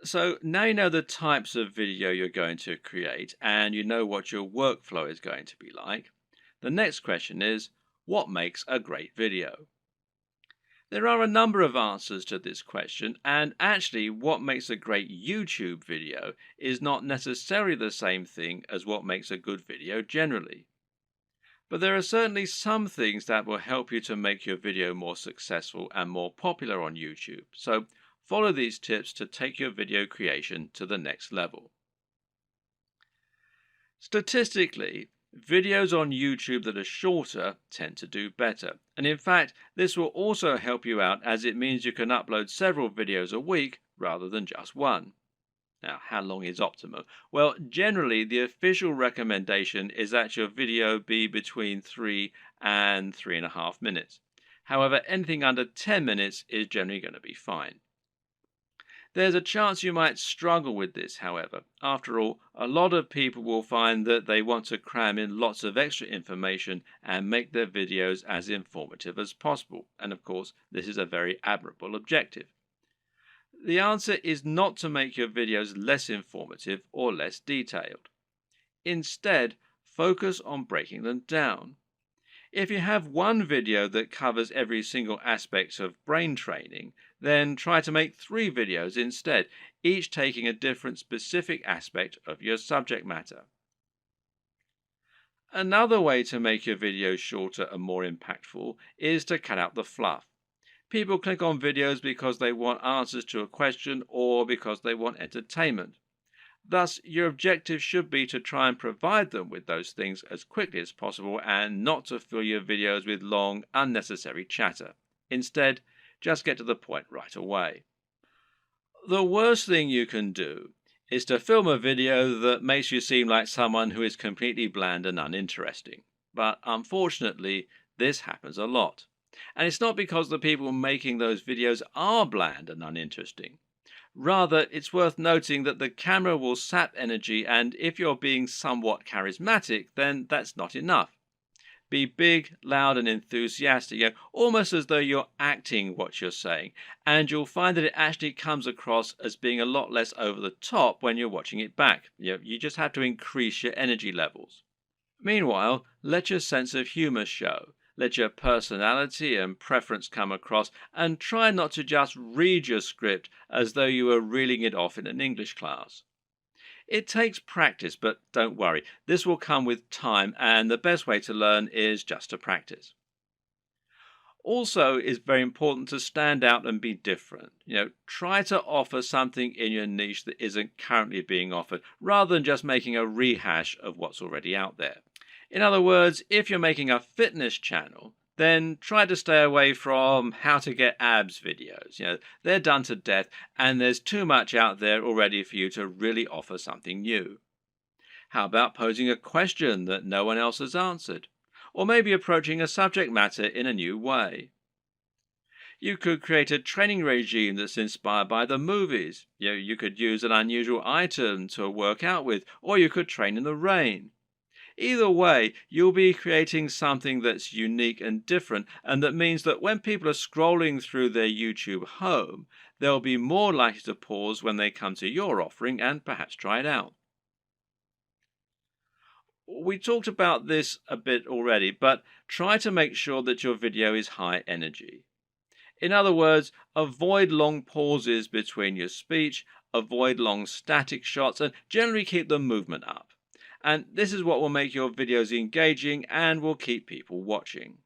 So now you know the types of video you're going to create and you know what your workflow is going to be like. The next question is, what makes a great video? There are a number of answers to this question, and actually, what makes a great YouTube video is not necessarily the same thing as what makes a good video generally. But there are certainly some things that will help you to make your video more successful and more popular on YouTube. So follow these tips to take your video creation to the next level. Statistically, videos on YouTube that are shorter tend to do better. And in fact, this will also help you out as it means you can upload several videos a week rather than just one. Now, how long is optimal? Well, generally, the official recommendation is that your video be between 3 and 3.5 minutes. However, anything under 10 minutes is generally going to be fine. There's a chance you might struggle with this, however. After all, a lot of people will find that they want to cram in lots of extra information and make their videos as informative as possible. And of course, this is a very admirable objective. The answer is not to make your videos less informative or less detailed. Instead, focus on breaking them down. If you have one video that covers every single aspect of brain training, then try to make 3 videos instead, each taking a different specific aspect of your subject matter. Another way to make your videos shorter and more impactful is to cut out the fluff. People click on videos because they want answers to a question or because they want entertainment. Thus, your objective should be to try and provide them with those things as quickly as possible and not to fill your videos with long, unnecessary chatter. Instead, just get to the point right away. The worst thing you can do is to film a video that makes you seem like someone who is completely bland and uninteresting. But unfortunately, this happens a lot. And it's not because the people making those videos are bland and uninteresting. Rather, it's worth noting that the camera will sap energy, and if you're being somewhat charismatic, then that's not enough. Be big, loud, and enthusiastic, almost as though you're acting what you're saying, and you'll find that it actually comes across as being a lot less over the top when you're watching it back. You just have to increase your energy levels. Meanwhile, let your sense of humor show. Let your personality and preference come across, and try not to just read your script as though you were reeling it off in an English class. It takes practice, but don't worry, this will come with time, and the best way to learn is just to practice. Also, it's very important to stand out and be different. Try to offer something in your niche that isn't currently being offered, rather than just making a rehash of what's already out there. In other words, if you're making a fitness channel, then try to stay away from how to get abs videos. They're done to death, and there's too much out there already for you to really offer something new. How about posing a question that no one else has answered? Or maybe approaching a subject matter in a new way. You could create a training regime that's inspired by the movies. You could use an unusual item to work out with, or you could train in the rain. Either way, you'll be creating something that's unique and different, and that means that when people are scrolling through their YouTube home, they'll be more likely to pause when they come to your offering and perhaps try it out. We talked about this a bit already, but try to make sure that your video is high energy. In other words, avoid long pauses between your speech, avoid long static shots, and generally keep the movement up. And this is what will make your videos engaging and will keep people watching.